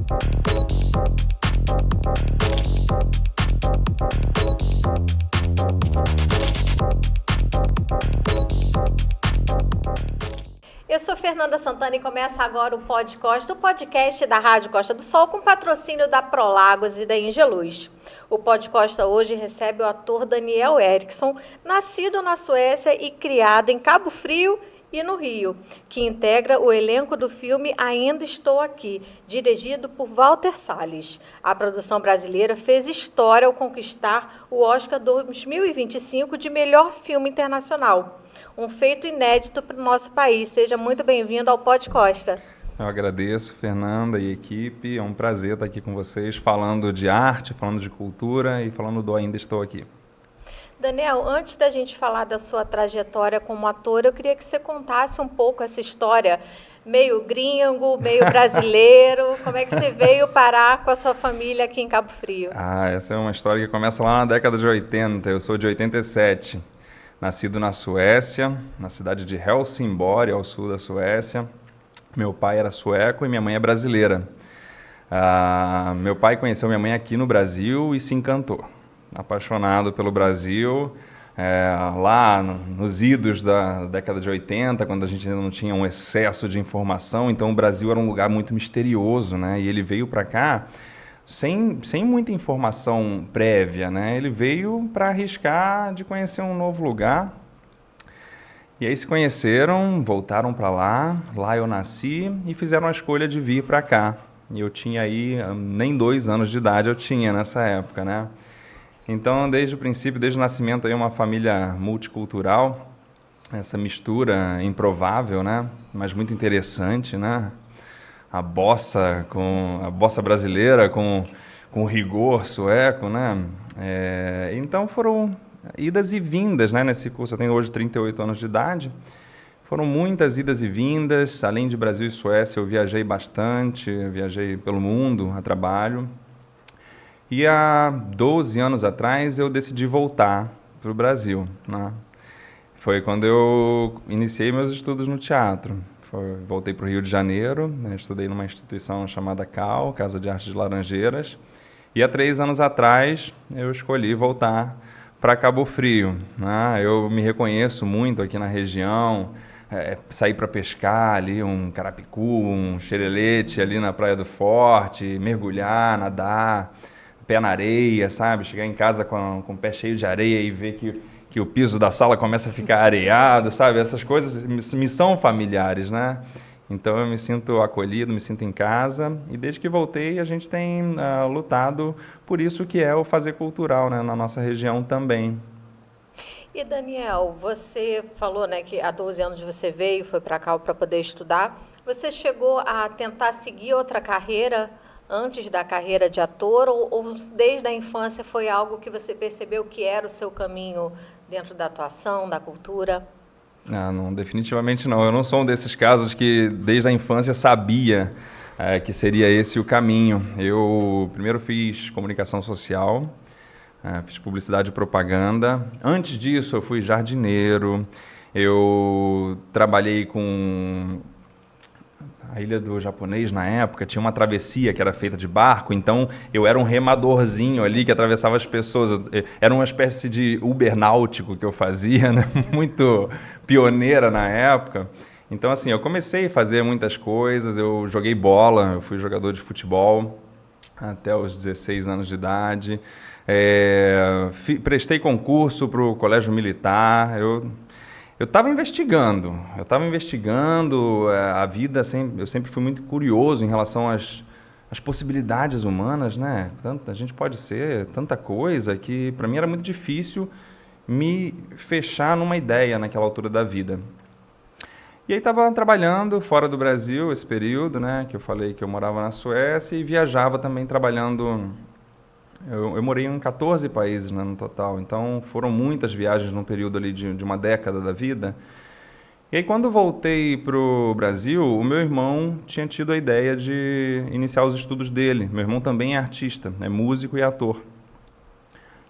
Eu sou Fernanda Santana e começa agora o podcast da Rádio Costa do Sol, com patrocínio da Prolagos e da Ingeluz. O Pod Costa hoje recebe o ator Daniel Eriksson, nascido na Suécia e criado em Cabo Frio e no Rio, que integra o elenco do filme Ainda Estou Aqui, dirigido por Walter Salles. A produção brasileira fez história ao conquistar o Oscar 2025 de melhor filme internacional. Um feito inédito para o nosso país. Seja muito bem-vindo ao Pod Costa. Eu agradeço, Fernanda e equipe. É um prazer estar aqui com vocês, falando de arte, falando de cultura e falando do Ainda Estou Aqui. Daniel, antes da gente falar da sua trajetória como ator, eu queria que você contasse um pouco essa história, meio gringo, meio brasileiro. Como é que você veio parar com a sua família aqui em Cabo Frio? Essa é uma história que começa lá na década de 80. Eu sou de 87. Nascido na Suécia, na cidade de Helsingborg, ao sul da Suécia. Meu pai era sueco e minha mãe é brasileira. Meu pai conheceu minha mãe aqui no Brasil e se encantou. Apaixonado pelo Brasil, lá nos idos da década de 80, quando a gente ainda não tinha um excesso de informação, então o Brasil era um lugar muito misterioso, né? E ele veio para cá sem muita informação prévia, né? Ele veio para arriscar de conhecer um novo lugar. E aí se conheceram, voltaram para lá eu nasci e fizeram a escolha de vir para cá. E eu tinha aí, nem 2 anos de idade eu tinha nessa época, né? Então, desde o princípio, desde o nascimento, aí uma família multicultural, essa mistura improvável, né? Mas muito interessante, né? A bossa brasileira com o rigor sueco, né? Então foram idas e vindas, né, nesse curso. Eu tenho hoje 38 anos de idade. Foram muitas idas e vindas. Além de Brasil e Suécia, eu viajei bastante, viajei pelo mundo a trabalho. E há 12 anos atrás eu decidi voltar para o Brasil, né? Foi quando eu iniciei meus estudos no teatro. Voltei para o Rio de Janeiro, né? Estudei numa instituição chamada CAL, Casa de Artes de Laranjeiras. E há 3 anos atrás eu escolhi voltar para Cabo Frio, né? Eu me reconheço muito aqui na região, sair para pescar ali, um carapicu, um xerelete ali na Praia do Forte, mergulhar, nadar, pé na areia, sabe? Chegar em casa com o pé cheio de areia e ver que o piso da sala começa a ficar areado, sabe? Essas coisas me são familiares, né? Então eu me sinto acolhido, me sinto em casa, e desde que voltei a gente tem lutado por isso que é o fazer cultural, né, na nossa região também. E Daniel, você falou, né, que há 12 anos você veio, foi para cá para poder estudar. Você chegou a tentar seguir outra carreira antes da carreira de ator, ou desde a infância foi algo que você percebeu que era o seu caminho dentro da atuação, da cultura? Não, definitivamente não. Eu não sou um desses casos que desde a infância sabia que seria esse o caminho. Eu primeiro fiz comunicação social, fiz publicidade e propaganda. Antes disso eu fui jardineiro, eu trabalhei com a Ilha do Japonês, na época, tinha uma travessia que era feita de barco, então eu era um remadorzinho ali que atravessava as pessoas. Era uma espécie de Uber náutico que eu fazia, né? Muito pioneira na época. Então, assim, eu comecei a fazer muitas coisas, eu joguei bola, eu fui jogador de futebol até os 16 anos de idade. Prestei concurso para o Colégio Militar. Eu estava investigando a vida, eu sempre fui muito curioso em relação às possibilidades humanas, né? A gente pode ser tanta coisa que para mim era muito difícil me fechar numa ideia naquela altura da vida. E aí estava trabalhando fora do Brasil esse período, né? Que eu falei que eu morava na Suécia e viajava também trabalhando. Eu morei em 14 países, né, no total, então foram muitas viagens num período ali de uma década da vida. E aí quando voltei para o Brasil, o meu irmão tinha tido a ideia de iniciar os estudos dele. Meu irmão também é artista, é músico e ator.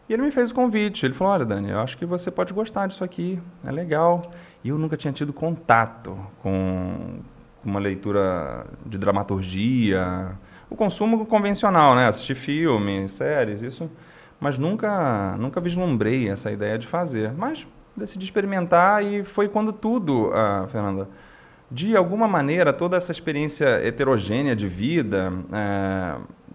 E ele me fez o convite, ele falou, olha Dani, eu acho que você pode gostar disso aqui, é legal. E eu nunca tinha tido contato com uma leitura de dramaturgia, o consumo convencional, né? Assistir filmes, séries, isso, mas nunca vislumbrei essa ideia de fazer. Mas decidi experimentar e foi quando tudo, Fernanda, de alguma maneira, toda essa experiência heterogênea de vida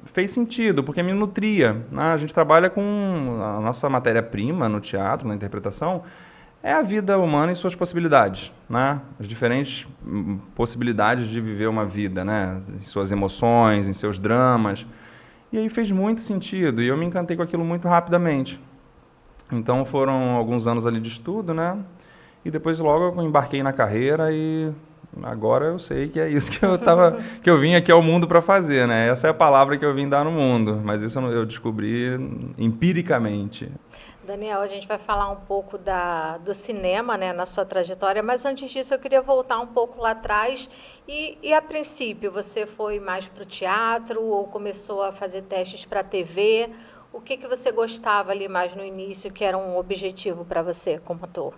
fez sentido, porque me nutria, né? A gente trabalha com a nossa matéria-prima no teatro, na interpretação, é a vida humana e suas possibilidades, né? As diferentes possibilidades de viver uma vida, né? Em suas emoções, em seus dramas. E aí fez muito sentido e eu me encantei com aquilo muito rapidamente. Então foram alguns anos ali de estudo, né? E depois logo eu embarquei na carreira e agora eu sei que é isso que eu vim aqui ao mundo para fazer, né? Essa é a palavra que eu vim dar no mundo, mas isso eu descobri empiricamente. Daniel, a gente vai falar um pouco do cinema, né, na sua trajetória, mas antes disso eu queria voltar um pouco lá atrás e a princípio você foi mais para o teatro ou começou a fazer testes para a TV? O que você gostava ali mais no início que era um objetivo para você como ator?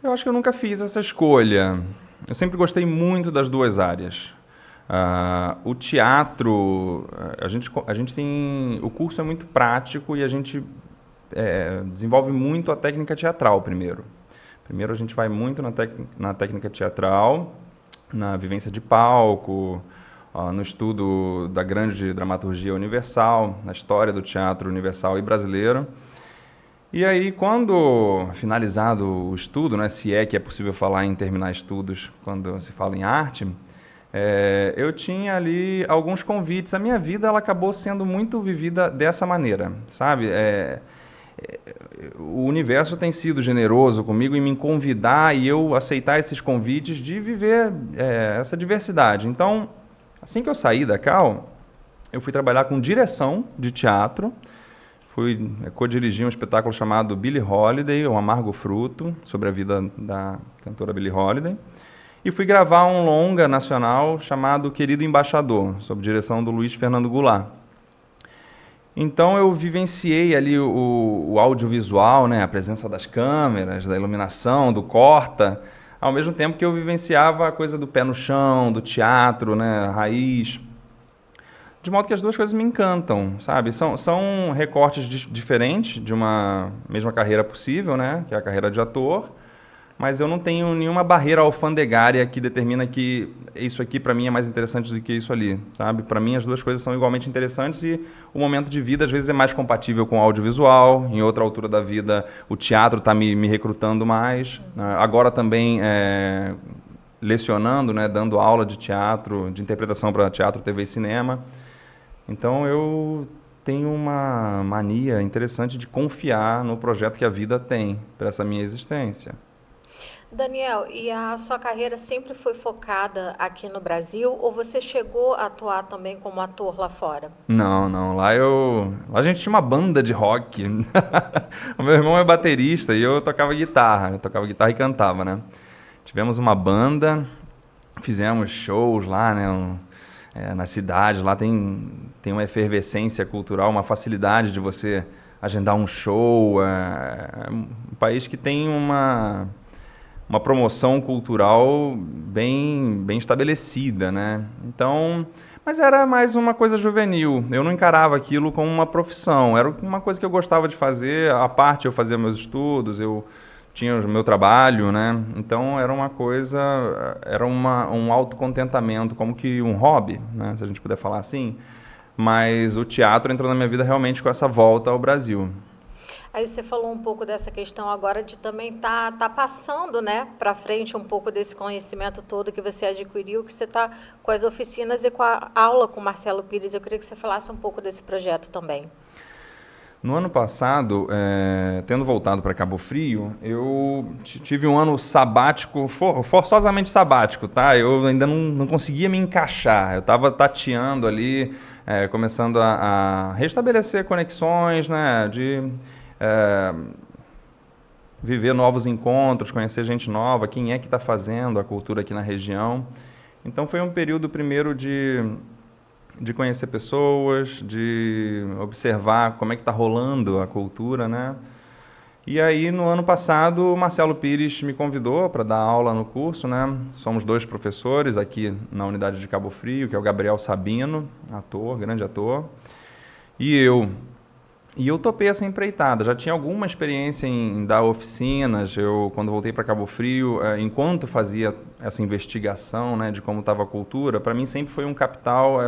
Eu acho que eu nunca fiz essa escolha. Eu sempre gostei muito das duas áreas. O teatro, a gente tem. O curso é muito prático e a gente desenvolve muito a técnica teatral primeiro. Primeiro a gente vai muito na técnica teatral, na vivência de palco, no estudo da grande dramaturgia universal, na história do teatro universal e brasileiro. E aí, quando finalizado o estudo, né, se é que é possível falar em terminar estudos quando se fala em arte, eu tinha ali alguns convites. A minha vida ela acabou sendo muito vivida dessa maneira, sabe? O universo tem sido generoso comigo em me convidar e eu aceitar esses convites de viver essa diversidade. Então, assim que eu saí da Cal, eu fui trabalhar com direção de teatro. Fui co-dirigir um espetáculo chamado Billie Holiday, O Amargo Fruto, sobre a vida da cantora Billie Holiday. E fui gravar um longa nacional chamado Querido Embaixador, sob direção do Luiz Fernando Goulart. Então eu vivenciei ali o audiovisual, né, a presença das câmeras, da iluminação, do corta, ao mesmo tempo que eu vivenciava a coisa do pé no chão, do teatro, né, raiz. De modo que as duas coisas me encantam, sabe? São recortes diferentes de uma mesma carreira possível, né? Que é a carreira de ator, mas eu não tenho nenhuma barreira alfandegária que determina que isso aqui para mim é mais interessante do que isso ali, sabe? Para mim as duas coisas são igualmente interessantes e o momento de vida às vezes é mais compatível com o audiovisual, em outra altura da vida o teatro está me recrutando mais. Agora também lecionando, né? Dando aula de teatro, de interpretação para teatro, TV e cinema. Então eu tenho uma mania interessante de confiar no projeto que a vida tem para essa minha existência. Daniel, e a sua carreira sempre foi focada aqui no Brasil ou você chegou a atuar também como ator lá fora? Não. Lá a gente tinha uma banda de rock. O meu irmão é baterista e eu tocava guitarra. Eu tocava guitarra e cantava, né? Tivemos uma banda, fizemos shows lá, né? Na cidade, lá tem uma efervescência cultural, uma facilidade de você agendar um show. É um país que tem uma promoção cultural bem estabelecida, né? Então, mas era mais uma coisa juvenil. Eu não encarava aquilo como uma profissão. Era uma coisa que eu gostava de fazer. À parte, eu fazia meus estudos, eu tinha o meu trabalho, né? Então era uma coisa, um autocontentamento, como que um hobby, né? Se a gente puder falar assim. Mas o teatro entrou na minha vida realmente com essa volta ao Brasil. Aí você falou um pouco dessa questão agora de também tá passando, né, para frente um pouco desse conhecimento todo que você adquiriu, que você está com as oficinas e com a aula com o Marcelo Pires. Eu queria que você falasse um pouco desse projeto também. No ano passado, tendo voltado para Cabo Frio, eu tive um ano sabático, forçosamente sabático, tá? Eu ainda não conseguia me encaixar, eu estava tateando ali, começando a restabelecer conexões, né? De viver novos encontros, conhecer gente nova, quem é que está fazendo a cultura aqui na região. Então foi um período primeiro de conhecer pessoas, de observar como é que está rolando a cultura, né? E aí, no ano passado, o Marcelo Pires me convidou para dar aula no curso, né? Somos 2 professores aqui na unidade de Cabo Frio, que é o Gabriel Sabino, ator, grande ator, e eu. E eu topei essa empreitada. Já tinha alguma experiência em dar oficinas. Eu, quando voltei para Cabo Frio, enquanto fazia essa investigação, né, de como estava a cultura, para mim sempre foi um capital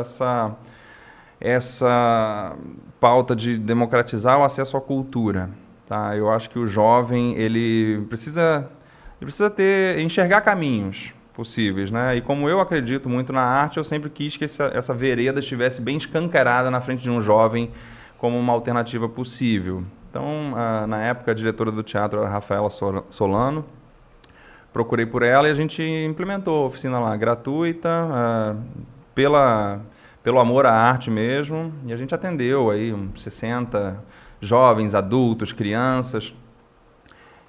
essa pauta de democratizar o acesso à cultura. Tá? Eu acho que o jovem ele precisa enxergar caminhos possíveis, né? E como eu acredito muito na arte, eu sempre quis que essa vereda estivesse bem escancarada na frente de um jovem como uma alternativa possível. Então, na época, a diretora do teatro era a Rafaela Solano. Procurei por ela e a gente implementou a oficina lá, gratuita, pelo amor à arte mesmo. E a gente atendeu aí uns 60 jovens, adultos, crianças.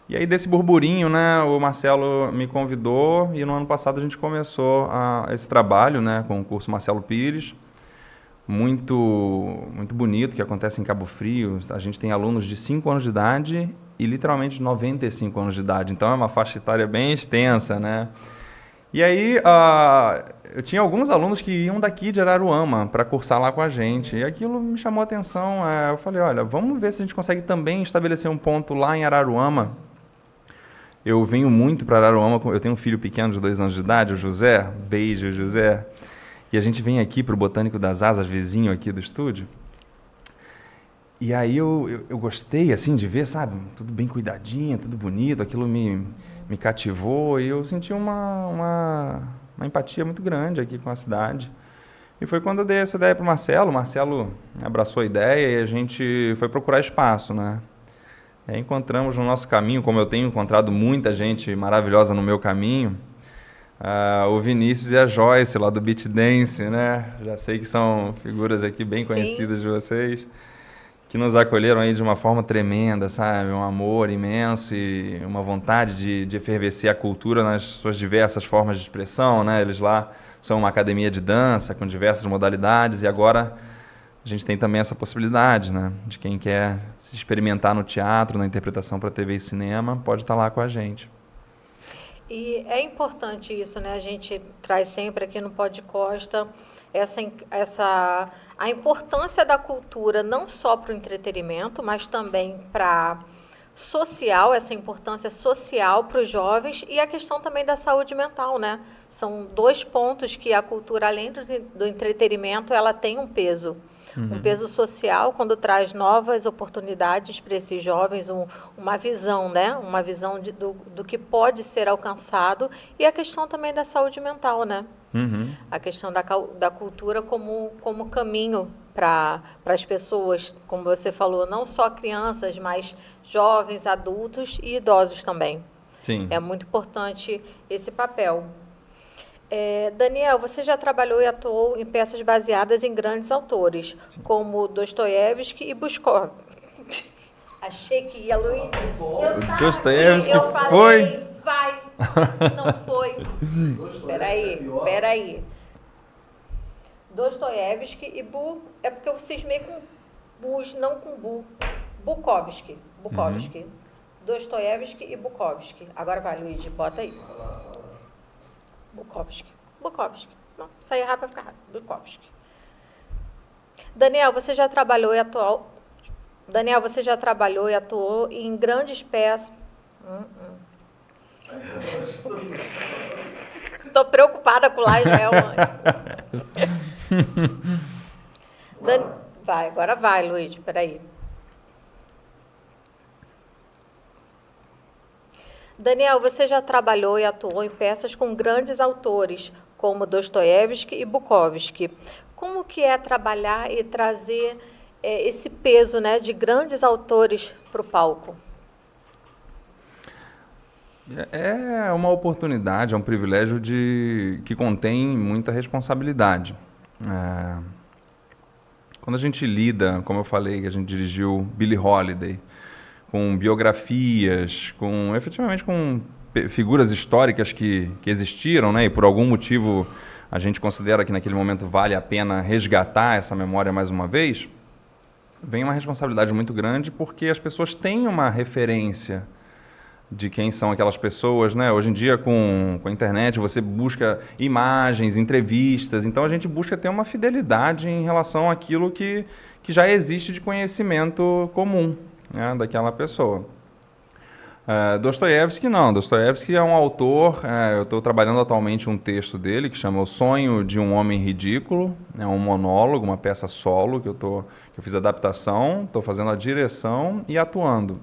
E aí, desse burburinho, né, o Marcelo me convidou e no ano passado a gente começou esse trabalho, né, com o curso Marcelo Pires. Muito, muito bonito, que acontece em Cabo Frio. A gente tem alunos de 5 anos de idade e literalmente 95 anos de idade. Então é uma faixa etária bem extensa, né? E aí eu tinha alguns alunos que iam daqui de Araruama para cursar lá com a gente. E aquilo me chamou a atenção. Eu falei, olha, vamos ver se a gente consegue também estabelecer um ponto lá em Araruama. Eu venho muito para Araruama. Eu tenho um filho pequeno de 2 anos de idade, o José. Beijo, José. E a gente vem aqui para o Botânico das Asas, vizinho aqui do estúdio. E aí eu gostei, assim, de ver, sabe? Tudo bem cuidadinho, tudo bonito. Aquilo me cativou e eu senti uma empatia muito grande aqui com a cidade. E foi quando eu dei essa ideia para o Marcelo. O Marcelo abraçou a ideia e a gente foi procurar espaço, né? E aí encontramos no nosso caminho, como eu tenho encontrado muita gente maravilhosa no meu caminho, o Vinícius e a Joyce, lá do Beat Dance, né? Já sei que são figuras aqui bem conhecidas de vocês, que nos acolheram aí de uma forma tremenda, sabe? Um amor imenso e uma vontade de efervescer a cultura nas suas diversas formas de expressão, né? Eles lá são uma academia de dança com diversas modalidades e agora a gente tem também essa possibilidade, né? De quem quer se experimentar no teatro, na interpretação para TV e cinema, pode estar lá com a gente. E é importante isso, né? A gente traz sempre aqui no Pod Costa a importância da cultura, não só para o entretenimento, mas também para social, essa importância social para os jovens e a questão também da saúde mental, né? São 2 pontos que a cultura, além do entretenimento, ela tem um peso. Um peso social, quando traz novas oportunidades para esses jovens, uma visão, né? Uma visão do que pode ser alcançado e a questão também da saúde mental, né? A questão da cultura como caminho para as pessoas, como você falou, não só crianças, mas jovens, adultos e idosos também. Sim. É muito importante esse papel. Daniel, você já trabalhou e atuou em peças baseadas em grandes autores, como Dostoiévski e Bukowski. Achei que ia, Luiz. Dostoiévski eu falei, foi? Vai. Não foi. Peraí. Dostoiévski e é porque eu cismei com Bus, não com Bukowski. Dostoiévski e Bukowski. Agora vai, Luiz, bota aí. Bukowski. Não, sair rápido vai ficar rápido. Bukowski. Daniel, você já trabalhou e atuou em grandes peças. Estou preocupada com o lá Israel antes. Agora vai, Luiz, peraí. Daniel, você já trabalhou e atuou em peças com grandes autores, como Dostoiévski e Bukowski. Como que é trabalhar e trazer esse peso, né, de grandes autores para o palco? É uma oportunidade, é um privilégio que contém muita responsabilidade. Quando a gente lida, como eu falei, que a gente dirigiu Billie Holiday, com biografias, efetivamente com figuras históricas que existiram, né? E por algum motivo a gente considera que naquele momento vale a pena resgatar essa memória mais uma vez. vem uma responsabilidade muito grande porque as pessoas têm uma referência de quem são aquelas pessoas, né? Hoje em dia, com a internet, você busca imagens, entrevistas, então a gente busca ter uma fidelidade em relação àquilo que já existe de conhecimento comum, né, daquela pessoa. Dostoiévski não, Dostoiévski é um autor, eu estou trabalhando atualmente um texto dele que chama O Sonho de um Homem Ridículo, é um monólogo, uma peça solo que eu fiz adaptação, estou fazendo a direção e atuando.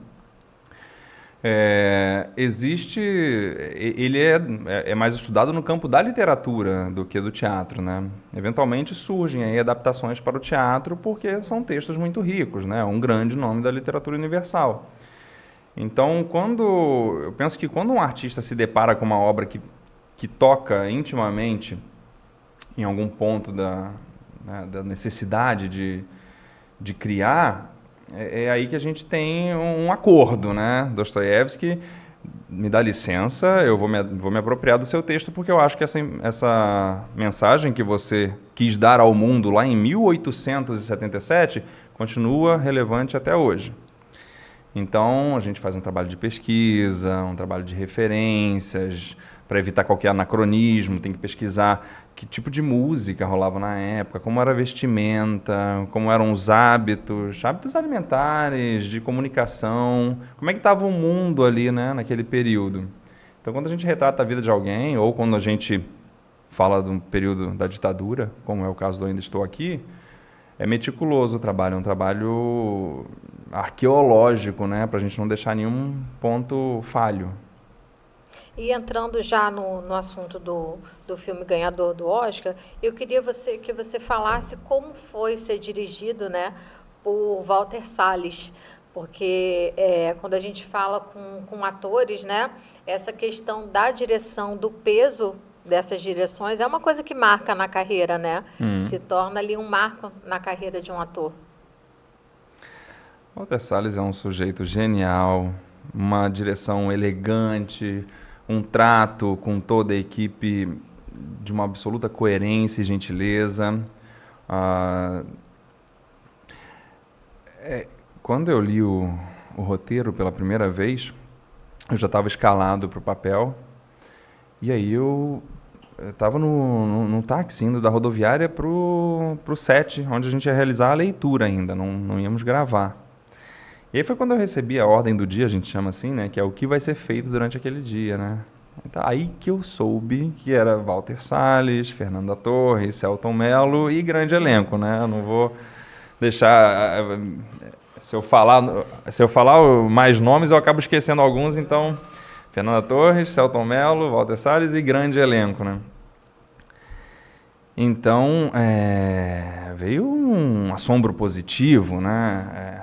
Ele é mais estudado no campo da literatura do que do teatro, né? Eventualmente surgem aí adaptações para o teatro porque são textos muito ricos, né? Um grande nome da literatura universal. Então, eu penso que quando um artista se depara com uma obra que toca intimamente em algum ponto da necessidade de criar, é aí que a gente tem um acordo, né? Dostoiévski, me dá licença, eu vou me apropriar do seu texto porque eu acho que essa mensagem que você quis dar ao mundo lá em 1877 continua relevante até hoje. Então, a gente faz um trabalho de pesquisa, um trabalho de referências, para evitar qualquer anacronismo, tem que pesquisar que tipo de música rolava na época, como era a vestimenta, como eram os hábitos alimentares, de comunicação, como é que estava o mundo ali, né, naquele período. Então, quando a gente retrata a vida de alguém, ou quando a gente fala de um período da ditadura, como é o caso do Ainda Estou Aqui, é meticuloso o trabalho, é um trabalho arqueológico, né, para a gente não deixar nenhum ponto falho. E entrando já no assunto do filme ganhador do Oscar, eu queria que você falasse como foi ser dirigido, né, por Walter Salles, porque quando a gente fala com atores, né, essa questão da direção, do peso dessas direções, é uma coisa que marca na carreira, né? Se torna ali um marco na carreira de um ator. Walter Salles é um sujeito genial, uma direção elegante, um trato com toda a equipe de uma absoluta coerência e gentileza. Quando eu li o roteiro pela primeira vez, eu já estava escalado para o papel, e aí eu estava num táxi indo da rodoviária para o set, onde a gente ia realizar a leitura ainda, não íamos gravar. E aí foi quando eu recebi a ordem do dia, a gente chama assim, né, que é o que vai ser feito durante aquele dia, né? Então, aí que eu soube que era Walter Salles, Fernanda Torres, Selton Mello e grande elenco, né? Eu não vou deixar... Se eu falar mais nomes, eu acabo esquecendo alguns, então... Fernanda Torres, Selton Mello, Walter Salles e grande elenco, né? Então, veio um assombro positivo, né?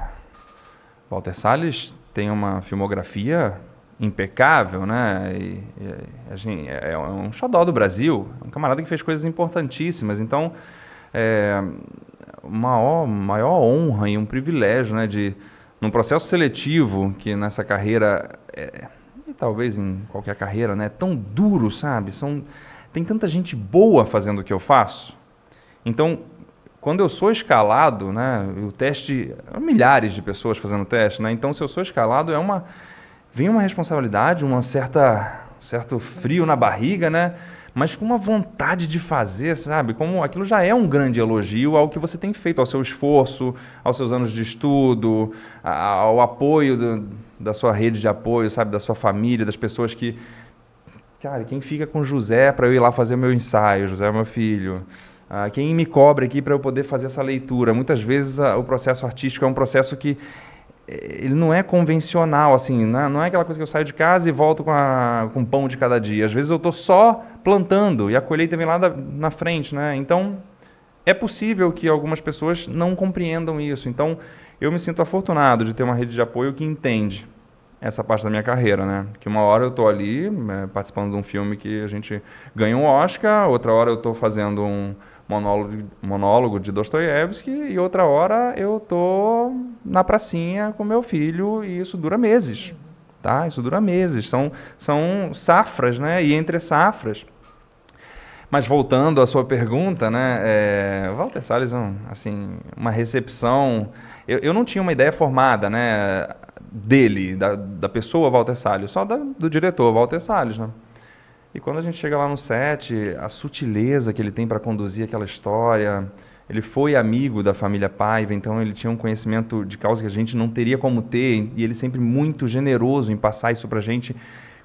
Walter Salles tem uma filmografia impecável, né? É um xodó do Brasil, um camarada que fez coisas importantíssimas. Então, maior honra e um privilégio, né? Num processo seletivo que nessa carreira, e talvez em qualquer carreira, né? Tão duro, sabe? Tem tanta gente boa fazendo o que eu faço. Então, quando eu sou escalado, né, o teste, milhares de pessoas fazendo o teste, né? Então, se eu sou escalado, vem uma responsabilidade, certo frio na barriga, né? Mas com uma vontade de fazer, sabe? Como aquilo já é um grande elogio ao que você tem feito, ao seu esforço, aos seus anos de estudo, ao apoio da sua rede de apoio, sabe? Da sua família, das pessoas que... Cara, quem fica com José para eu ir lá fazer o meu ensaio? José é meu filho. Quem me cobra aqui para eu poder fazer essa leitura? Muitas vezes o processo artístico é um processo que ele não é convencional, assim, não é aquela coisa que eu saio de casa e volto com o pão de cada dia. Às vezes eu estou só plantando e a colheita vem lá na frente, né? Então, é possível que algumas pessoas não compreendam isso. Então, eu me sinto afortunado de ter uma rede de apoio que entende essa parte da minha carreira, né? Que uma hora eu estou ali participando de um filme que a gente ganha um Oscar, outra hora eu estou fazendo um monólogo de Dostoiévski e outra hora eu estou na pracinha com meu filho e isso dura meses, tá? Isso dura meses, são safras, né? E entre safras Mas voltando à sua pergunta, né, Walter Salles, assim, uma recepção. Eu não tinha uma ideia formada, né, dele, da pessoa Walter Salles, só do diretor Walter Salles, né? E quando a gente chega lá no set, a sutileza que ele tem para conduzir aquela história. Ele foi amigo da família Paiva, então ele tinha um conhecimento de causa que a gente não teria como ter, e ele sempre muito generoso em passar isso para a gente,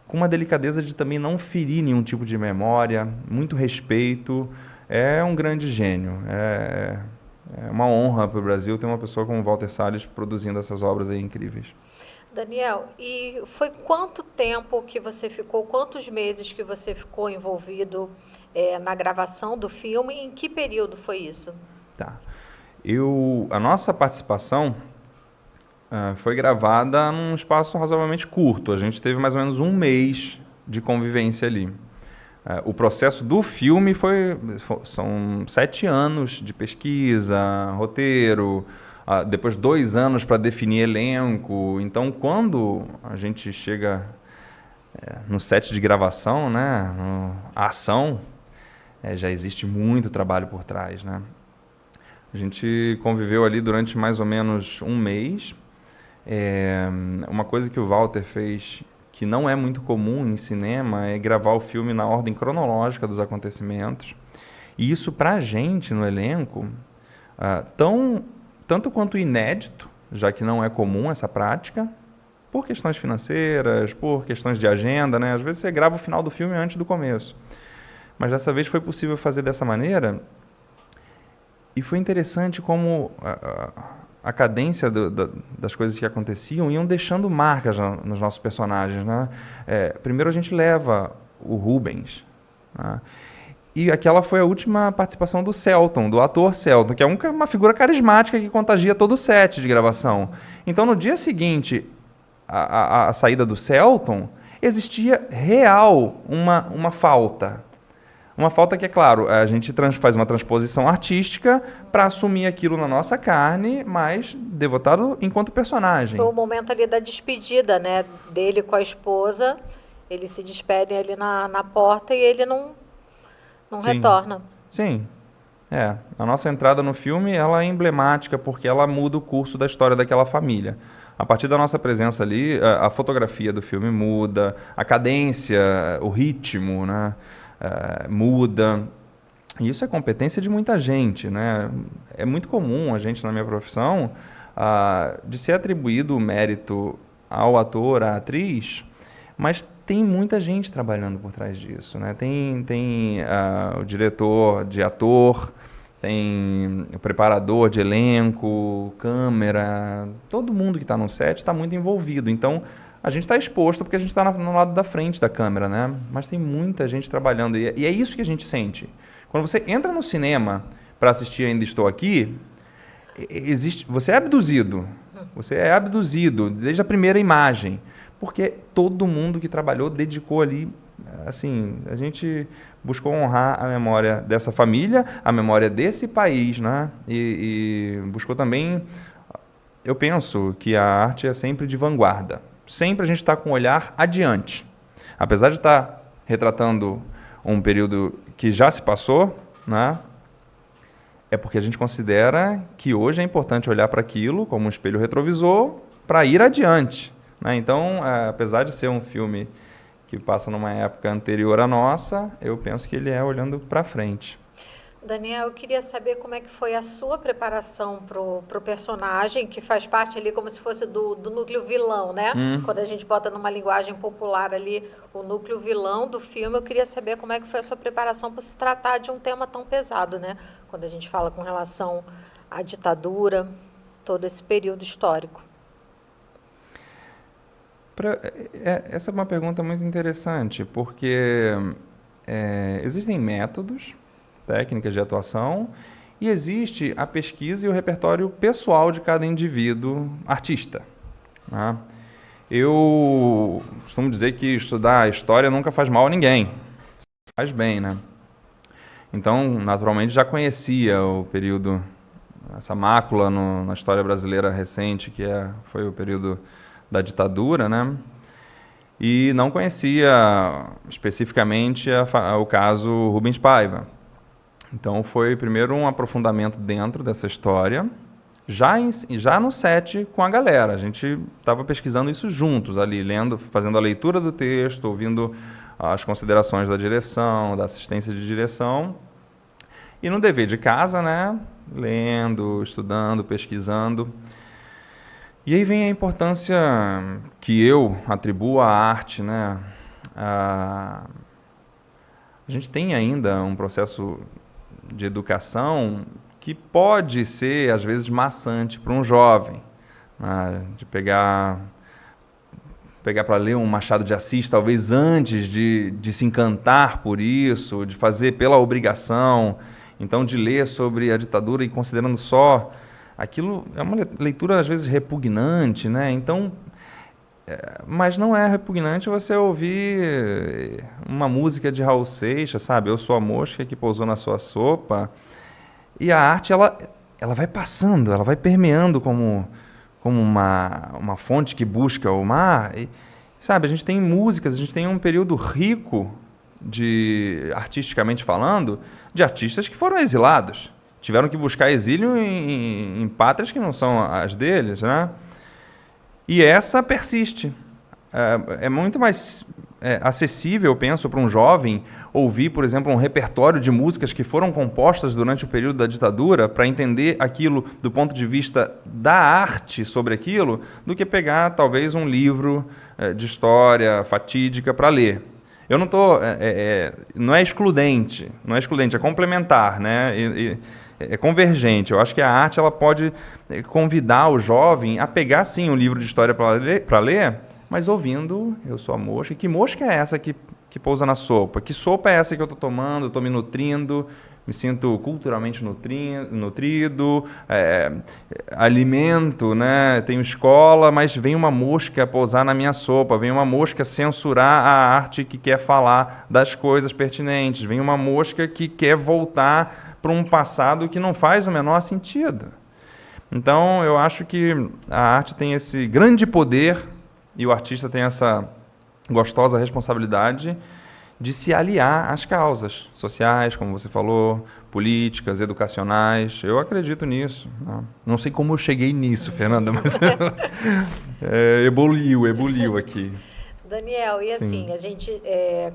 com uma delicadeza de também não ferir nenhum tipo de memória, muito respeito. É um grande gênio. É uma honra para o Brasil ter uma pessoa como Walter Salles produzindo essas obras aí incríveis. Daniel, e foi quanto tempo que você ficou, quantos meses que você ficou envolvido na gravação do filme? Em que período foi isso? Tá. A nossa participação foi gravada num espaço razoavelmente curto. A gente teve mais ou menos um mês de convivência ali. O processo do filme são 7 anos de pesquisa, roteiro, depois 2 anos para definir elenco. Então, quando a gente chega no set de gravação, né, a ação, já existe muito trabalho por trás, né? A gente conviveu ali durante mais ou menos um mês. Uma coisa que o Walter fez que não é muito comum em cinema é gravar o filme na ordem cronológica dos acontecimentos. E isso, para a gente no elenco, tanto quanto inédito, já que não é comum essa prática, por questões financeiras, por questões de agenda, né? Às vezes você grava o final do filme antes do começo. Mas dessa vez foi possível fazer dessa maneira. E foi interessante como a cadência das coisas que aconteciam iam deixando marcas nos nossos personagens, né? Primeiro a gente leva o Rubens, né? E aquela foi a última participação do Celton, do ator Celton, que é uma figura carismática que contagia todo o set de gravação. Então, no dia seguinte à saída do Celton, existia real uma falta. Uma falta que, é claro, a gente faz uma transposição artística para assumir aquilo na nossa carne, mas devotado enquanto personagem. Foi o momento ali da despedida, né, dele com a esposa. Eles se despedem ali na porta e ele não retorna. Sim. A nossa entrada no filme ela é emblemática porque ela muda o curso da história daquela família. A partir da nossa presença ali, a fotografia do filme muda, a cadência, o ritmo, né? Muda. E isso é competência de muita gente, né? É muito comum a gente, na minha profissão, de ser atribuído o mérito ao ator, à atriz, mas tem muita gente trabalhando por trás disso, né? Tem o diretor de ator, tem o preparador de elenco, câmera, todo mundo que está no set está muito envolvido. Então, a gente está exposto porque a gente está no lado da frente da câmera, né? Mas tem muita gente trabalhando e é isso que a gente sente. Quando você entra no cinema para assistir Ainda Estou Aqui, você é abduzido. Você é abduzido desde a primeira imagem. Porque todo mundo que trabalhou dedicou ali, assim, a gente buscou honrar a memória dessa família, a memória desse país, né? E buscou também, eu penso que a arte é sempre de vanguarda. Sempre a gente está com um olhar adiante. Apesar de estar retratando um período que já se passou, né? É porque a gente considera que hoje é importante olhar para aquilo como um espelho retrovisor para ir adiante, né? Então, apesar de ser um filme que passa numa época anterior à nossa, eu penso que ele é olhando para frente. Daniel, eu queria saber como é que foi a sua preparação pro personagem, que faz parte ali como se fosse do núcleo vilão, né? Quando a gente bota numa linguagem popular ali o núcleo vilão do filme, eu queria saber como é que foi a sua preparação para se tratar de um tema tão pesado, né? Quando a gente fala com relação à ditadura, todo esse período histórico. Essa é uma pergunta muito interessante, porque existem métodos, técnicas de atuação, e existe a pesquisa e o repertório pessoal de cada indivíduo artista, né? Eu costumo dizer que estudar história nunca faz mal a ninguém, faz bem, né? Então, naturalmente, já conhecia o período, essa mácula na história brasileira recente, foi o período da ditadura, né? e não conhecia especificamente o caso Rubens Paiva. Então foi primeiro um aprofundamento dentro dessa história, já no set com a galera. A gente estava pesquisando isso juntos ali, lendo, fazendo a leitura do texto, ouvindo as considerações da direção, da assistência de direção. E no dever de casa, né, lendo, estudando, pesquisando. E aí vem a importância que eu atribuo à arte, né? A gente tem ainda um processo de educação que pode ser, às vezes, maçante para um jovem, né? De pegar para ler um Machado de Assis, talvez antes de se encantar por isso, de fazer pela obrigação, então de ler sobre a ditadura e considerando só aquilo, é uma leitura às vezes repugnante, né? Então, mas não é repugnante você ouvir uma música de Raul Seixas, sabe? Eu sou a mosca que pousou na sua sopa. E a arte, ela vai passando, ela vai permeando como uma fonte que busca o mar. E, sabe, a gente tem músicas, a gente tem um período rico, artisticamente falando, de artistas que foram exilados. Tiveram que buscar exílio em pátrias que não são as deles, né? E essa persiste. É muito mais acessível, eu penso, para um jovem ouvir, por exemplo, um repertório de músicas que foram compostas durante o período da ditadura para entender aquilo do ponto de vista da arte sobre aquilo, do que pegar, talvez, um livro de história fatídica para ler. Eu não estou... não é excludente, é complementar, né? É convergente. Eu acho que a arte ela pode convidar o jovem a pegar, sim, um livro de história para ler, mas ouvindo Eu Sou a Mosca. Que mosca é essa que pousa na sopa? Que sopa é essa que eu estou tomando? Estou me nutrindo, me sinto culturalmente nutrido, alimento, né? Tenho escola, mas vem uma mosca pousar na minha sopa, vem uma mosca censurar a arte que quer falar das coisas pertinentes, vem uma mosca que quer voltar para um passado que não faz o menor sentido. Então, eu acho que a arte tem esse grande poder e o artista tem essa gostosa responsabilidade de se aliar às causas sociais, como você falou, políticas, educacionais. Eu acredito nisso. Não sei como eu cheguei nisso, Fernanda, mas ebuliu aqui. Daniel, e assim, Sim. a gente,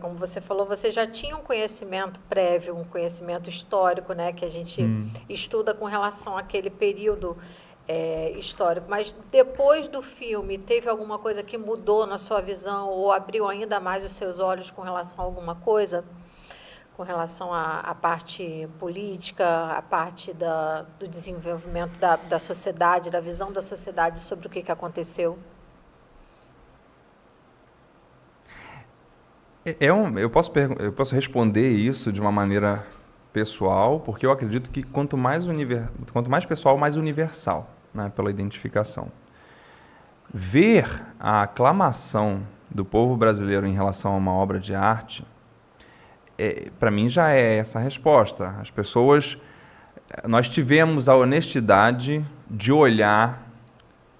como você falou, você já tinha um conhecimento prévio, um conhecimento histórico, né, que a gente estuda com relação àquele período histórico, mas depois do filme, teve alguma coisa que mudou na sua visão ou abriu ainda mais os seus olhos com relação a alguma coisa? Com relação à parte política, à parte do desenvolvimento da sociedade, da visão da sociedade sobre o que aconteceu? Eu posso responder isso de uma maneira pessoal, porque eu acredito que quanto mais pessoal, mais universal, né, pela identificação. Ver a aclamação do povo brasileiro em relação a uma obra de arte, para mim já é essa a resposta. As pessoas, nós tivemos a honestidade de olhar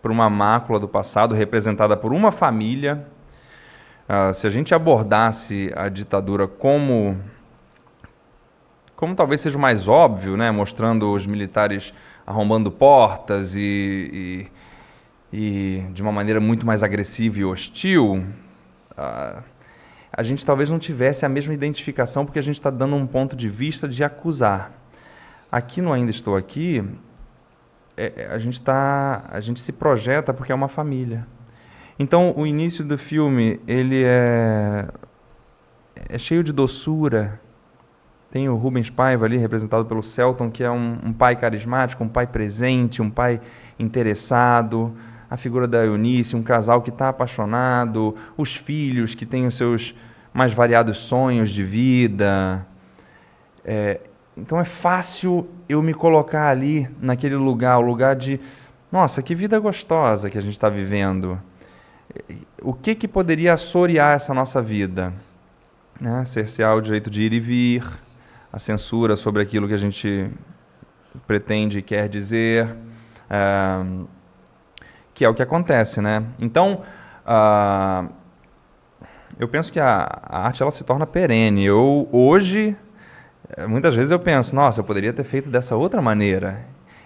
para uma mácula do passado representada por uma família. Se a gente abordasse a ditadura como talvez seja o mais óbvio, né, mostrando os militares arrombando portas e de uma maneira muito mais agressiva e hostil, a gente talvez não tivesse a mesma identificação, porque a gente está dando um ponto de vista de acusar. Aqui no Ainda Estou Aqui, a gente se projeta porque é uma família. Então, o início do filme, ele é cheio de doçura. Tem o Rubens Paiva ali, representado pelo Celton, que é um pai carismático, um pai presente, um pai interessado. A figura da Eunice, um casal que está apaixonado. Os filhos que têm os seus mais variados sonhos de vida. Então é fácil eu me colocar ali, naquele lugar, o lugar de... Nossa, que vida gostosa que a gente está vivendo. O que poderia assorear essa nossa vida? Né? Cercear o direito de ir e vir, a censura sobre aquilo que a gente pretende e quer dizer, que é o que acontece, né? Então, eu penso que a arte ela se torna perene. Eu hoje, muitas vezes eu penso, nossa, eu poderia ter feito dessa outra maneira.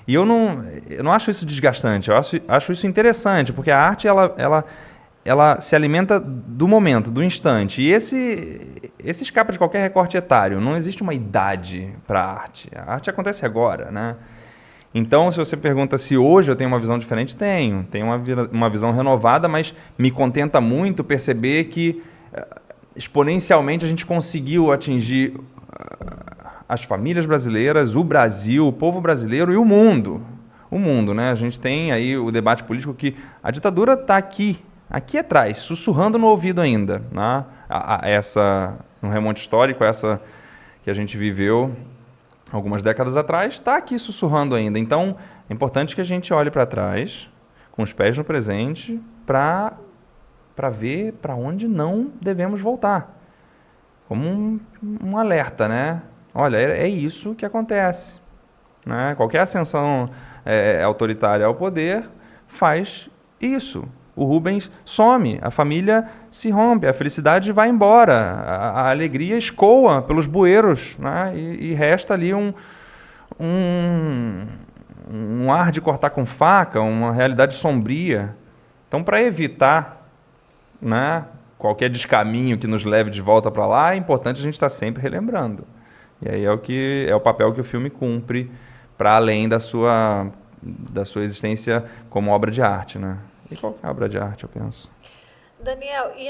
E eu não acho isso desgastante, eu acho isso interessante, porque a arte ela se alimenta do momento, do instante. E esse escapa de qualquer recorte etário. Não existe uma idade para a arte. A arte acontece agora, né? Então, se você pergunta se hoje eu tenho uma visão diferente, tenho. Tenho uma visão renovada, mas me contenta muito perceber que exponencialmente a gente conseguiu atingir as famílias brasileiras, o Brasil, o povo brasileiro e o mundo. O mundo, né? A gente tem aí o debate político que a ditadura está aqui atrás, sussurrando no ouvido ainda, né? No remonte histórico, essa que a gente viveu algumas décadas atrás, está aqui sussurrando ainda. Então, é importante que a gente olhe para trás, com os pés no presente, para ver para onde não devemos voltar. Como um alerta, né? Olha, é isso que acontece, né? Qualquer ascensão autoritária ao poder faz isso. O Rubens some, a família se rompe, a felicidade vai embora, a alegria escoa pelos bueiros, né? E resta ali um ar de cortar com faca, uma realidade sombria. Então, para evitar, né, qualquer descaminho que nos leve de volta para lá, é importante a gente estar sempre relembrando. E aí é o papel que o filme cumpre, para além da sua existência como obra de arte, né? E qualquer obra de arte, eu penso. Daniel, e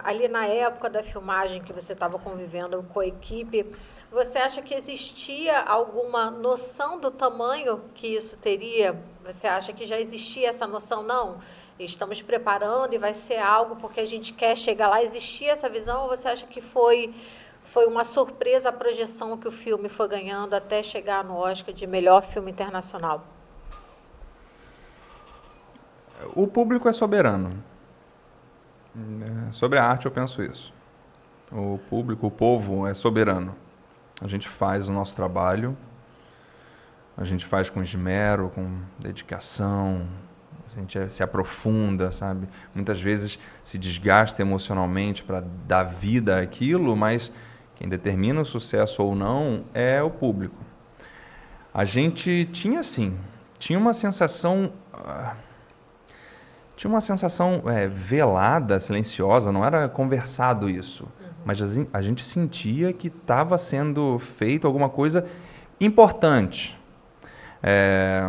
ali na época da filmagem que você estava convivendo com a equipe, você acha que existia alguma noção do tamanho que isso teria? Você acha que já existia essa noção? Não, estamos preparando e vai ser algo porque a gente quer chegar lá. Existia essa visão ou você acha que foi uma surpresa a projeção que o filme foi ganhando até chegar no Oscar de melhor filme internacional? O público é soberano. Sobre a arte eu penso isso. O público, o povo é soberano. A gente faz o nosso trabalho, a gente faz com esmero, com dedicação, a gente se aprofunda, sabe? Muitas vezes se desgasta emocionalmente para dar vida àquilo, mas quem determina o sucesso ou não é o público. A gente tinha uma sensação... Tinha uma sensação velada, silenciosa, não era conversado isso. Mas a gente sentia que estava sendo feito alguma coisa importante.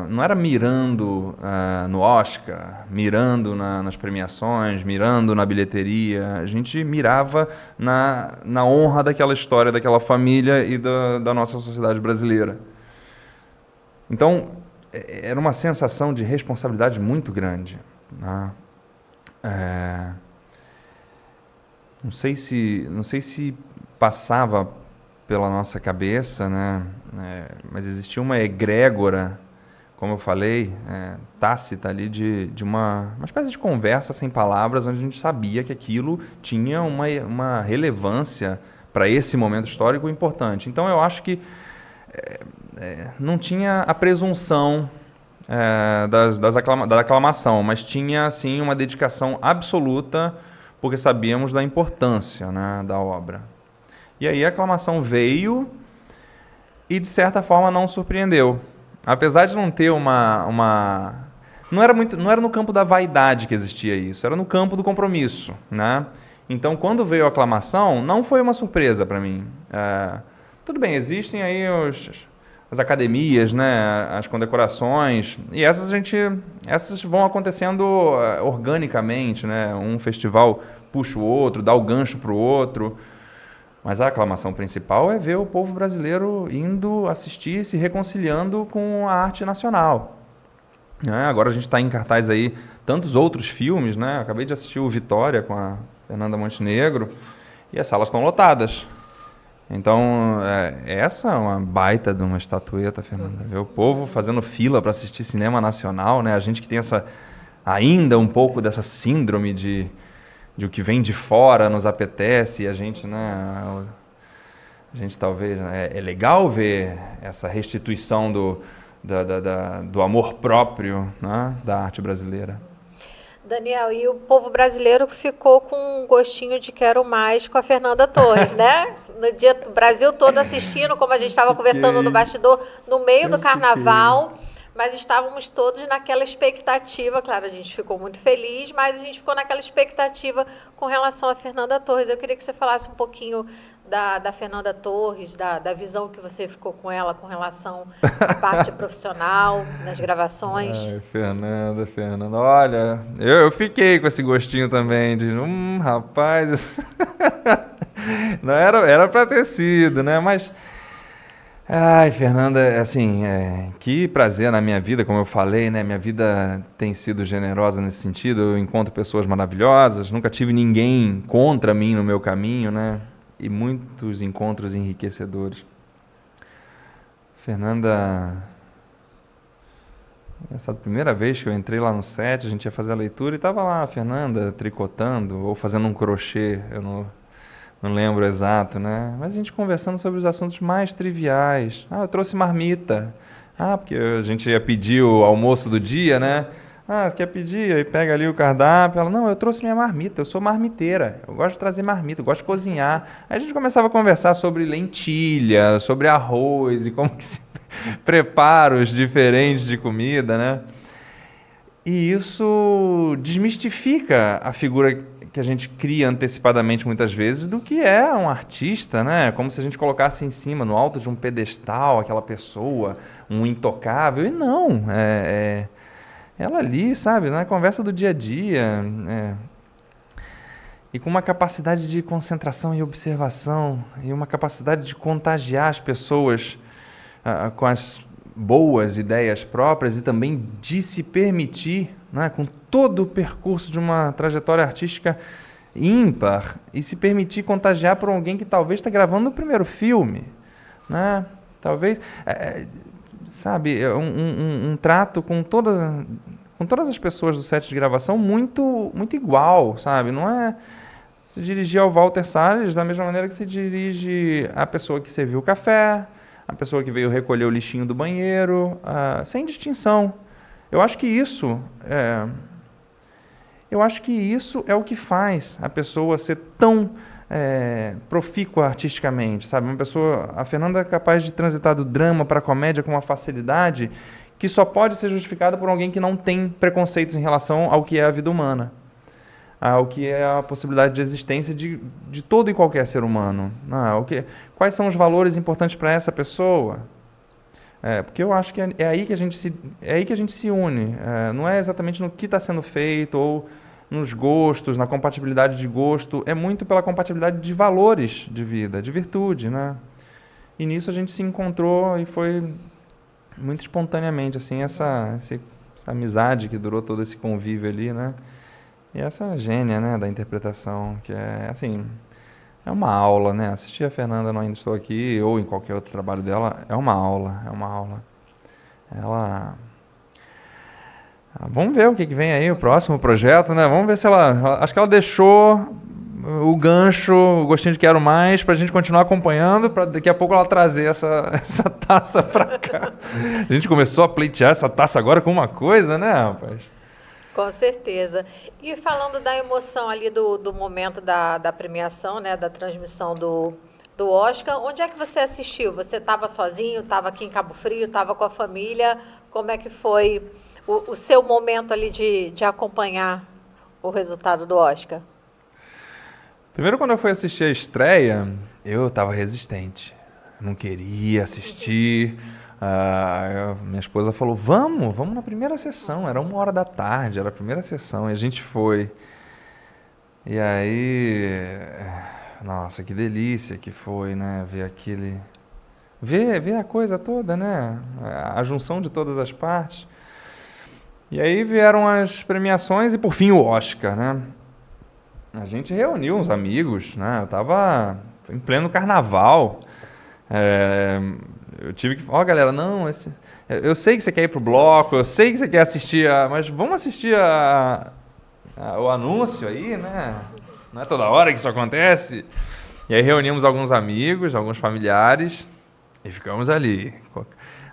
Não era mirando no Oscar, mirando nas premiações, mirando na bilheteria. A gente mirava na honra daquela história, daquela família e da nossa sociedade brasileira. Então, era uma sensação de responsabilidade muito grande. Não sei se passava pela nossa cabeça, né? Mas existia uma egrégora, como eu falei, tácita ali de uma espécie de conversa sem palavras, onde a gente sabia que aquilo tinha uma relevância para esse momento histórico importante. Então eu acho que não tinha a presunção da aclamação, mas tinha assim uma dedicação absoluta, porque sabíamos da importância, né, da obra. E aí a aclamação veio e de certa forma não surpreendeu, apesar de não ter não era no campo da vaidade que existia isso, era no campo do compromisso, né? Então quando veio a aclamação não foi uma surpresa para mim. Tudo bem, existem aí as academias, né, as condecorações, e essas vão acontecendo organicamente, né? Um festival puxa o outro, dá o gancho para o outro, mas a aclamação principal é ver o povo brasileiro indo assistir, se reconciliando com a arte nacional. Agora a gente está em cartaz aí tantos outros filmes, né? Acabei de assistir o Vitória com a Fernanda Montenegro e as salas estão lotadas. Então, essa é uma baita de uma estatueta, Fernanda. Ver o povo fazendo fila para assistir cinema nacional, né? A gente que tem ainda um pouco dessa síndrome de o que vem de fora nos apetece, e a gente, né? A gente talvez... É legal ver essa restituição do amor próprio, né, da arte brasileira. Daniel, e o povo brasileiro ficou com um gostinho de quero mais com a Fernanda Torres, né? No dia, o Brasil todo assistindo, como a gente estava conversando no bastidor, no meio do carnaval, mas estávamos todos naquela expectativa. Claro, a gente ficou muito feliz, mas a gente ficou naquela expectativa com relação à Fernanda Torres. Eu queria que você falasse um pouquinho da Fernanda Torres, da visão que você ficou com ela com relação à parte profissional, nas gravações. Ai, Fernanda, olha, eu fiquei com esse gostinho também de, rapaz, não era para ter sido, né? Mas, ai, Fernanda, assim, que prazer na minha vida, como eu falei, né? Minha vida tem sido generosa nesse sentido, eu encontro pessoas maravilhosas, nunca tive ninguém contra mim no meu caminho, né? E muitos encontros enriquecedores. Fernanda, essa primeira vez que eu entrei lá no set, a gente ia fazer a leitura e estava lá a Fernanda tricotando ou fazendo um crochê, eu não lembro exato, né? Mas a gente conversando sobre os assuntos mais triviais. Eu trouxe marmita. Porque a gente ia pedir o almoço do dia, né? Quer pedir? Aí pega ali o cardápio. Ela, não, eu trouxe minha marmita, eu sou marmiteira. Eu gosto de trazer marmita, eu gosto de cozinhar. Aí a gente começava a conversar sobre lentilha, sobre arroz e como que se prepara os diferentes de comida, né? E isso desmistifica a figura que a gente cria antecipadamente muitas vezes do que é um artista, né? Como se a gente colocasse em cima, no alto de um pedestal, aquela pessoa, um intocável. E não, ela ali, sabe, na conversa do dia a dia, e com uma capacidade de concentração e observação, e uma capacidade de contagiar as pessoas com as boas ideias próprias e também de se permitir, né, com todo o percurso de uma trajetória artística ímpar, e se permitir contagiar por alguém que talvez está gravando o primeiro filme, né? Talvez... sabe, um trato com todas as pessoas do set de gravação muito, muito igual, sabe? Não é se dirigir ao Walter Salles da mesma maneira que se dirige à pessoa que serviu o café, a pessoa que veio recolher o lixinho do banheiro, sem distinção. Eu acho que isso é o que faz a pessoa ser tão profícua artisticamente, sabe? A Fernanda é capaz de transitar do drama para a comédia com uma facilidade que só pode ser justificada por alguém que não tem preconceitos em relação ao que é a vida humana, ao que é a possibilidade de existência de todo e qualquer ser humano. Quais são os valores importantes para essa pessoa? Porque eu acho que é aí que a gente se une. Não é exatamente no que está sendo feito ou nos gostos, na compatibilidade de gosto, é muito pela compatibilidade de valores de vida, de virtude, né? E nisso a gente se encontrou e foi muito espontaneamente, assim, essa amizade que durou todo esse convívio ali, né? E essa gênia, né, da interpretação, que é, assim, é uma aula, né? Assistir a Fernanda no Ainda Estou Aqui ou em qualquer outro trabalho dela é uma aula. Ela... Vamos ver o que vem aí, o próximo projeto, né? Vamos ver se acho que ela deixou o gancho, o gostinho de quero mais, pra gente continuar acompanhando, para daqui a pouco ela trazer essa taça pra cá. A gente começou a pleitear essa taça agora com uma coisa, né, rapaz? Com certeza. E falando da emoção ali do momento da premiação, né, da transmissão do Oscar, onde é que você assistiu? Você estava sozinho, estava aqui em Cabo Frio, estava com a família? Como é que foi o seu momento ali de acompanhar o resultado do Oscar? Primeiro, quando eu fui assistir a estreia, eu estava resistente. Não queria assistir. Minha esposa falou, vamos na primeira sessão. Era 13h, era a primeira sessão. E a gente foi. E aí... Nossa, que delícia que foi, né? Ver aquele... Ver a coisa toda, né? A junção de todas as partes. E aí vieram as premiações e, por fim, o Oscar, né? A gente reuniu uns amigos, né? Eu tava em pleno carnaval. Eu tive que... galera, não... Eu sei que você quer ir pro bloco, eu sei que você quer assistir mas vamos assistir o anúncio aí, né? Não é toda hora que isso acontece. E aí reunimos alguns amigos, alguns familiares e ficamos ali.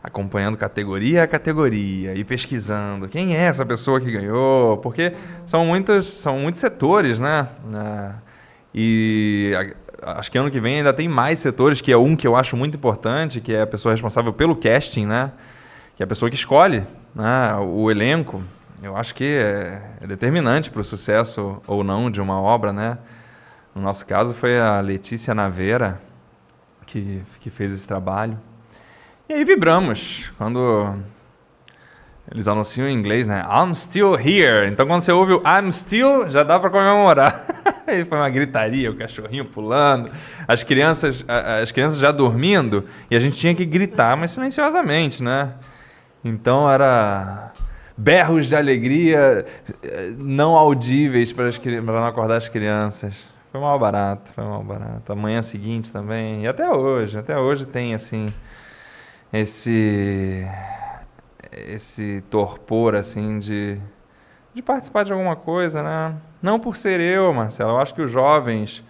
acompanhando categoria a categoria e pesquisando quem é essa pessoa que ganhou, porque são muitos setores, né? Acho que ano que vem ainda tem mais setores, que é um que eu acho muito importante, que é a pessoa responsável pelo casting, né? Que é a pessoa que escolhe, né, o elenco. Eu acho que é determinante para o sucesso ou não de uma obra, né? No nosso caso foi a Letícia Naveira que fez esse trabalho. E aí vibramos quando eles anunciam em inglês, né? I'm still here. Então quando você ouve o I'm still, já dá para comemorar. Aí foi uma gritaria, o cachorrinho pulando, as crianças já dormindo, e a gente tinha que gritar, mas silenciosamente, né? Então era berros de alegria não audíveis para não acordar as crianças. Foi mal barato, foi mal barato. Amanhã seguinte também, e até hoje tem assim esse torpor assim de participar de alguma coisa, né? Não por ser eu, Marcelo. Eu acho que os jovens,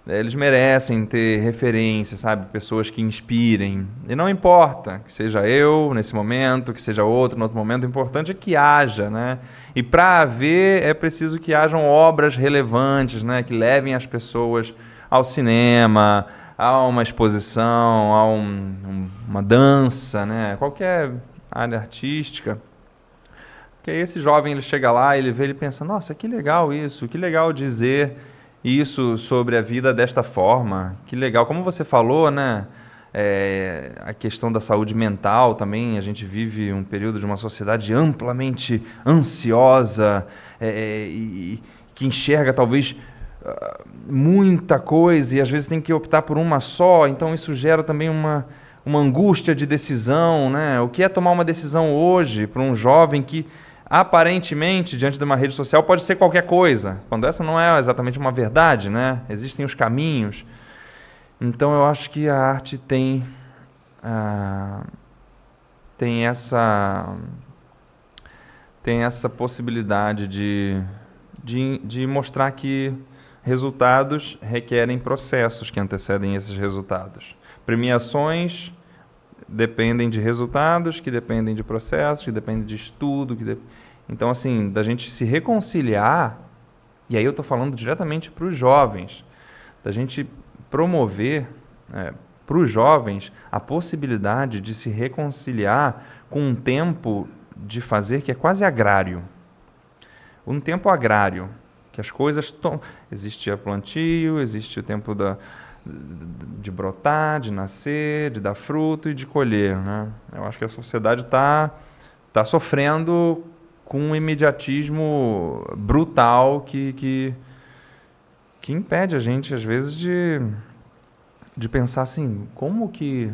eles merecem ter referências, sabe? Pessoas que inspirem. E não importa que seja eu nesse momento, que seja outro no outro momento. O importante é que haja, né? E para haver é preciso que hajam obras relevantes, né? Que levem as pessoas ao cinema, a uma exposição, a uma dança, né? Qualquer área artística. Porque aí esse jovem, ele chega lá, ele vê, ele pensa, nossa, que legal isso, que legal dizer isso sobre a vida desta forma, que legal. Como você falou, né, a questão da saúde mental também, a gente vive um período de uma sociedade amplamente ansiosa, e que enxerga talvez muita coisa e às vezes tem que optar por uma só, então isso gera também uma angústia de decisão, né? O que é tomar uma decisão hoje para um jovem que aparentemente, diante de uma rede social, pode ser qualquer coisa, quando essa não é exatamente uma verdade, né? Existem os caminhos. Então, eu acho que a arte tem essa possibilidade de mostrar que resultados requerem processos que antecedem esses resultados. Premiações dependem de resultados, que dependem de processos, que dependem de estudo. Então, assim, da gente se reconciliar, e aí eu estou falando diretamente para os jovens, da gente promover para os jovens a possibilidade de se reconciliar com um tempo de fazer que é quase agrário. Um tempo agrário, que as coisas... Existe o plantio, existe o tempo de brotar, de nascer, de dar fruto e de colher, né? Eu acho que a sociedade está sofrendo com um imediatismo brutal que impede a gente, às vezes, de pensar assim, como que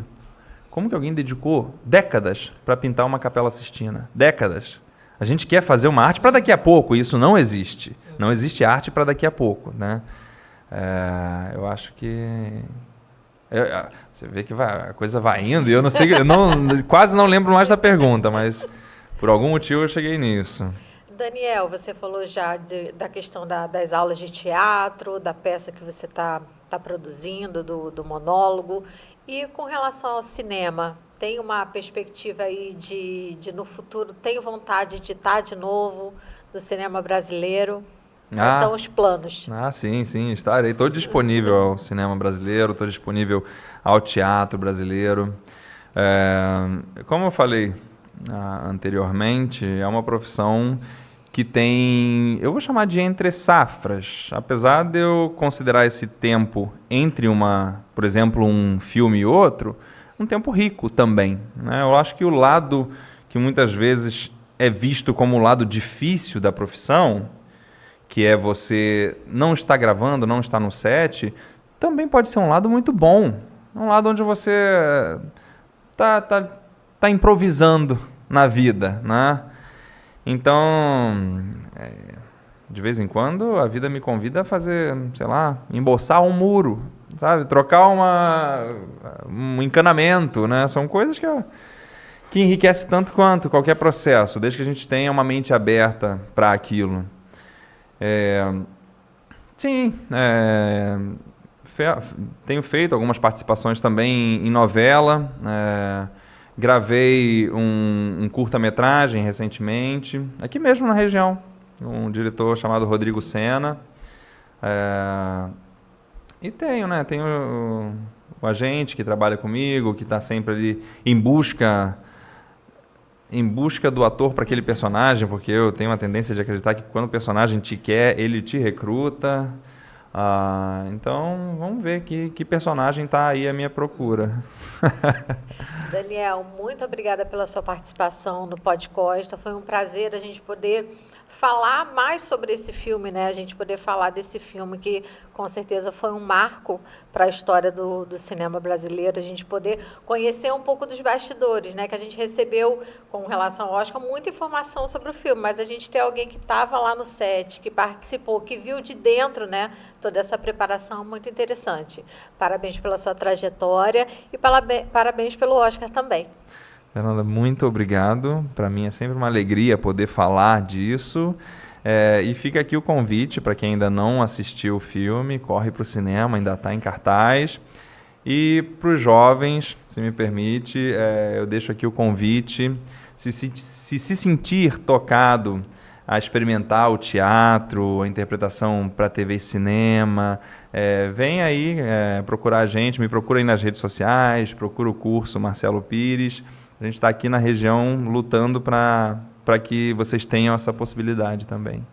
alguém dedicou décadas para pintar uma Capela Sistina? Décadas. A gente quer fazer uma arte para daqui a pouco, e isso não existe. Não existe arte para daqui a pouco, né? Eu acho que... você vê que a coisa vai indo e eu não sei, quase não lembro mais da pergunta, mas por algum motivo eu cheguei nisso. Daniel, você falou já da questão das aulas de teatro, da peça que você está produzindo, do monólogo. E com relação ao cinema, tem uma perspectiva aí de no futuro, tem vontade de estar de novo no cinema brasileiro? Quais são os planos? Sim, estarei. Estou disponível ao cinema brasileiro, estou disponível ao teatro brasileiro. Como eu falei anteriormente, é uma profissão que tem, eu vou chamar de entre safras. Apesar de eu considerar esse tempo entre por exemplo, um filme e outro, um tempo rico também, né? Eu acho que o lado que muitas vezes é visto como o lado difícil da profissão, que é você não estar gravando, não estar no set, também pode ser um lado muito bom. Um lado onde você tá improvisando na vida, né? Então, de vez em quando, a vida me convida a fazer, sei lá, emboçar um muro, sabe? Trocar um encanamento, né? São coisas que enriquecem tanto quanto qualquer processo, desde que a gente tenha uma mente aberta para aquilo. Sim, tenho feito algumas participações também em novela. Gravei um curta-metragem recentemente, aqui mesmo na região, um diretor chamado Rodrigo Sena. E tenho o agente que trabalha comigo, que está sempre ali em busca do ator para aquele personagem, porque eu tenho uma tendência de acreditar que quando o personagem te quer, ele te recruta. Então, vamos ver que personagem está aí à minha procura. Daniel, muito obrigada pela sua participação no Podcosta. Foi um prazer a gente poder falar mais sobre esse filme, né? A gente poder falar desse filme que, com certeza, foi um marco para a história do cinema brasileiro. A gente poder conhecer um pouco dos bastidores, né? Que a gente recebeu, com relação ao Oscar, muita informação sobre o filme, mas a gente tem alguém que estava lá no set, que participou, que viu de dentro, né? Toda essa preparação muito interessante. Parabéns pela sua trajetória e parabéns pelo Oscar também. Fernanda, muito obrigado. Para mim é sempre uma alegria poder falar disso. E fica aqui o convite para quem ainda não assistiu o filme, corre para o cinema, ainda está em cartaz. E para os jovens, se me permite, eu deixo aqui o convite, se sentir tocado a experimentar o teatro, a interpretação para TV e cinema, vem aí procurar a gente, me procura aí nas redes sociais, procura o curso Marcelo Pires. A gente está aqui na região lutando para que vocês tenham essa possibilidade também.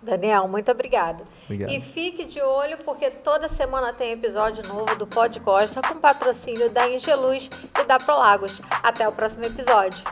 Daniel, muito obrigado. Obrigado. E fique de olho, porque toda semana tem episódio novo do Podcosta com patrocínio da Ingeluz e da Prolagos. Até o próximo episódio.